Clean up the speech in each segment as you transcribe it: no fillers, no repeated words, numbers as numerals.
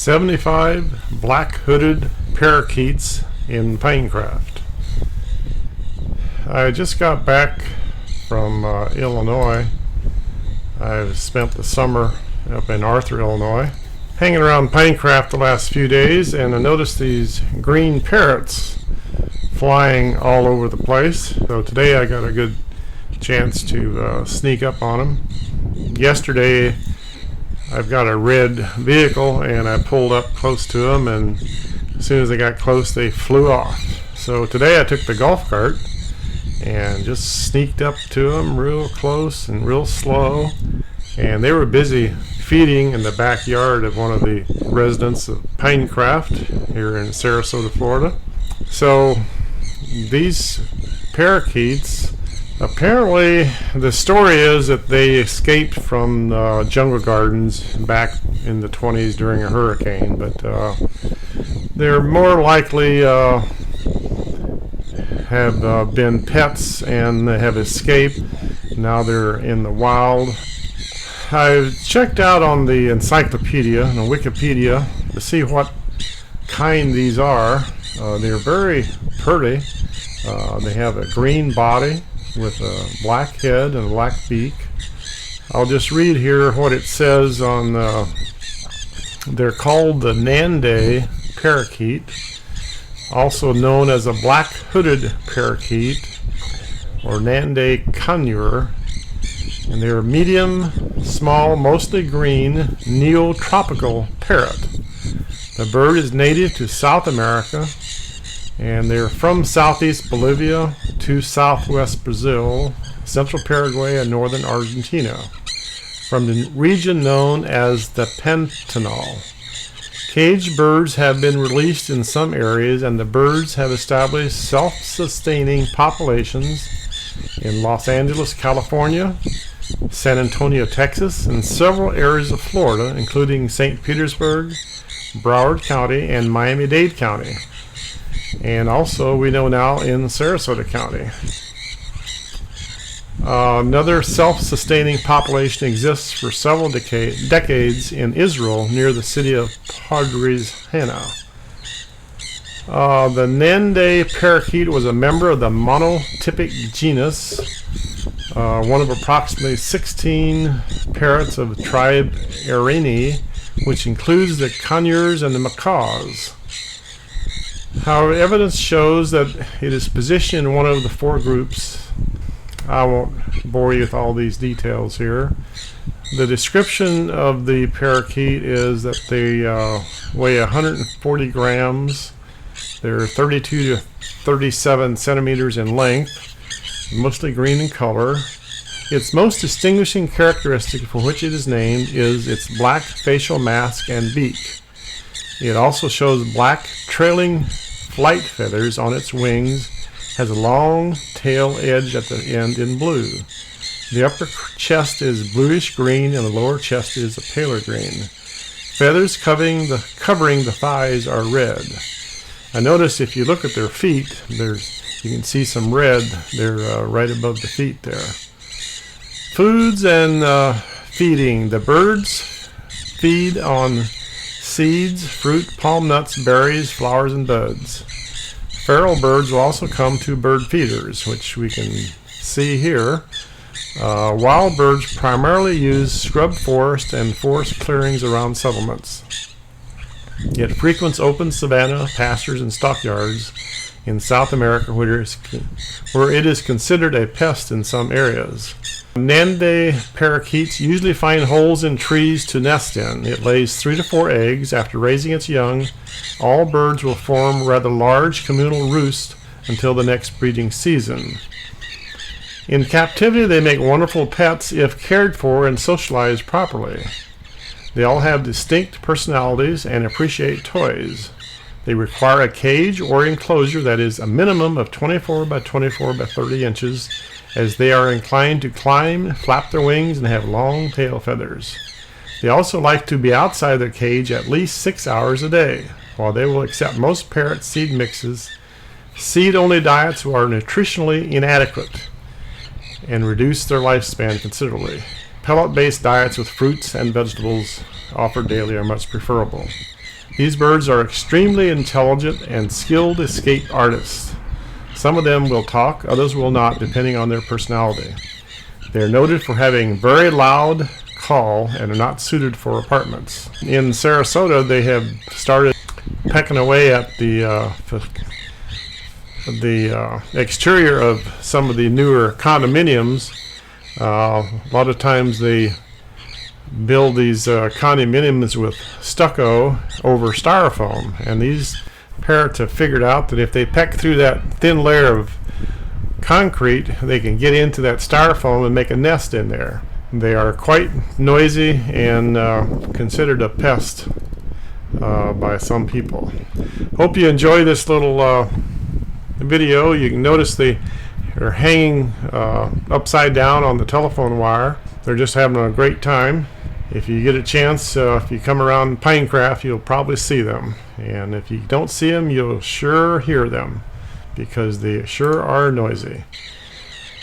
75 black-hooded parakeets in Pinecraft. I just got back from Illinois. I've spent the summer up in Arthur, Illinois, hanging around Pinecraft the last few days, and I noticed these green parrots flying all over the place. So today I got a good chance to sneak up on them. Yesterday I've got a red vehicle and I pulled up close to them, and as soon as they got close they flew off. So today I took the golf cart and just sneaked up to them real close and real slow, and they were busy feeding in the backyard of one of the residents of Pinecraft here in Sarasota, Florida. So these parakeets, apparently the story is that they escaped from jungle gardens back in the 20s during a hurricane, but they're more likely have been pets and they have escaped. Now they're in the wild. I've checked out on the encyclopedia, on Wikipedia, to see what kind these are. They're very pretty. They have a green body with a black head and a black beak. I'll just read here what it says on they're called the Nande parakeet, also known as a black-hooded parakeet or Nande conure, and they're medium, small, mostly green, neotropical parrot. The bird is native to South America, and they're from southeast Bolivia to southwest Brazil, central Paraguay, and northern Argentina, from the region known as the Pantanal. Caged birds have been released in some areas, and the birds have established self-sustaining populations in Los Angeles, California, San Antonio, Texas, and several areas of Florida, including St. Petersburg, Broward County, and Miami-Dade County. And also, we know now, in Sarasota County. Another self-sustaining population exists for several decades in Israel near the city of Padres-Hana. The Nande parakeet was a member of the monotypic genus, one of approximately 16 parrots of the tribe Erini, which includes the conures and the macaws. However, evidence shows that it is positioned in one of the four groups. I won't bore you with all these details here. The description of the parakeet is that they weigh 140 grams. They're 32 to 37 centimeters in length, mostly green in color. Its most distinguishing characteristic for which it is named is its black facial mask and beak. It also shows black trailing flight feathers on its wings, has a long tail edge at the end in blue. The upper chest is bluish green and the lower chest is a paler green. Feathers covering the thighs are red. I notice if you look at their feet, you can see some red. They're right above the feet there. Foods and feeding. The birds feed on seeds, fruit, palm nuts, berries, flowers, and buds. Feral birds will also come to bird feeders, which we can see here. Wild birds primarily use scrub forest and forest clearings around settlements. It frequents open savanna, pastures, and stockyards in South America, where it is considered a pest in some areas. Nande parakeets usually find holes in trees to nest in. It lays 3 to 4 eggs. After raising its young, all birds will form rather large communal roosts until the next breeding season. In captivity, they make wonderful pets if cared for and socialized properly. They all have distinct personalities and appreciate toys. They require a cage or enclosure that is a minimum of 24 by 24 by 30 inches, as they are inclined to climb, flap their wings, and have long tail feathers. They also like to be outside their cage at least 6 hours a day. While they will accept most parrot seed mixes, seed-only diets are nutritionally inadequate and reduce their lifespan considerably. Pellet-based diets with fruits and vegetables offered daily are much preferable. These birds are extremely intelligent and skilled escape artists. Some of them will talk, others will not, depending on their personality. They are noted for having very loud call and are not suited for apartments. In Sarasota, they have started pecking away at the exterior of some of the newer condominiums. A lot of times they build these condominiums with stucco over styrofoam, and these parrots have figured out that if they peck through that thin layer of concrete, they can get into that styrofoam and make a nest in there. They are quite noisy and considered a pest by some people. Hope you enjoy this little video. You can notice they are hanging upside down on the telephone wire. They're just having a great time. If you get a chance, if you come around Pinecraft, you'll probably see them. And if you don't see them, you'll sure hear them, because they sure are noisy.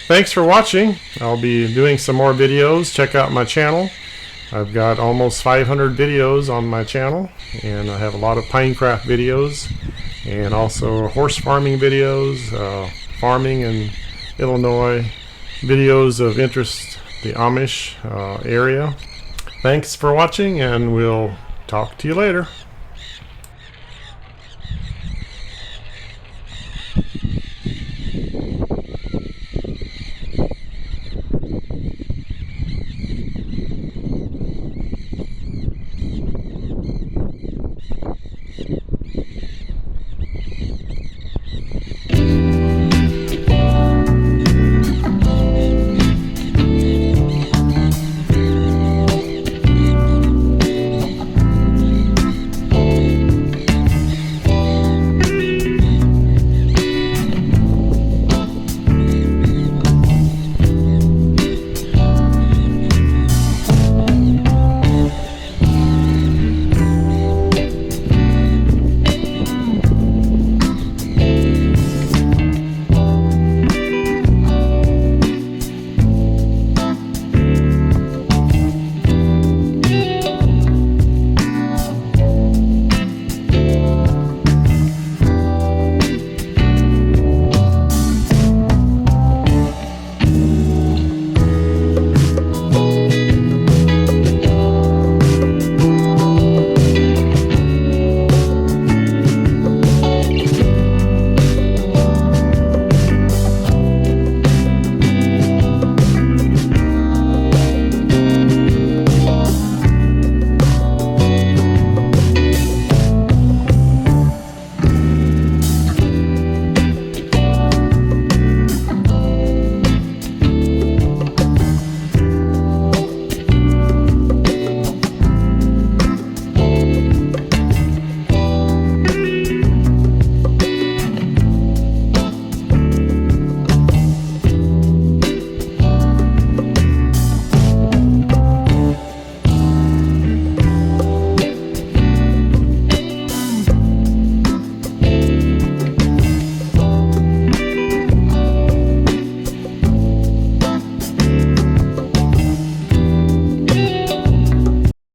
Thanks for watching. I'll be doing some more videos. Check out my channel. I've got almost 500 videos on my channel, and I have a lot of Pinecraft videos and also horse farming videos, farming in Illinois, videos of interest, the Amish area. Thanks for watching, and we'll talk to you later.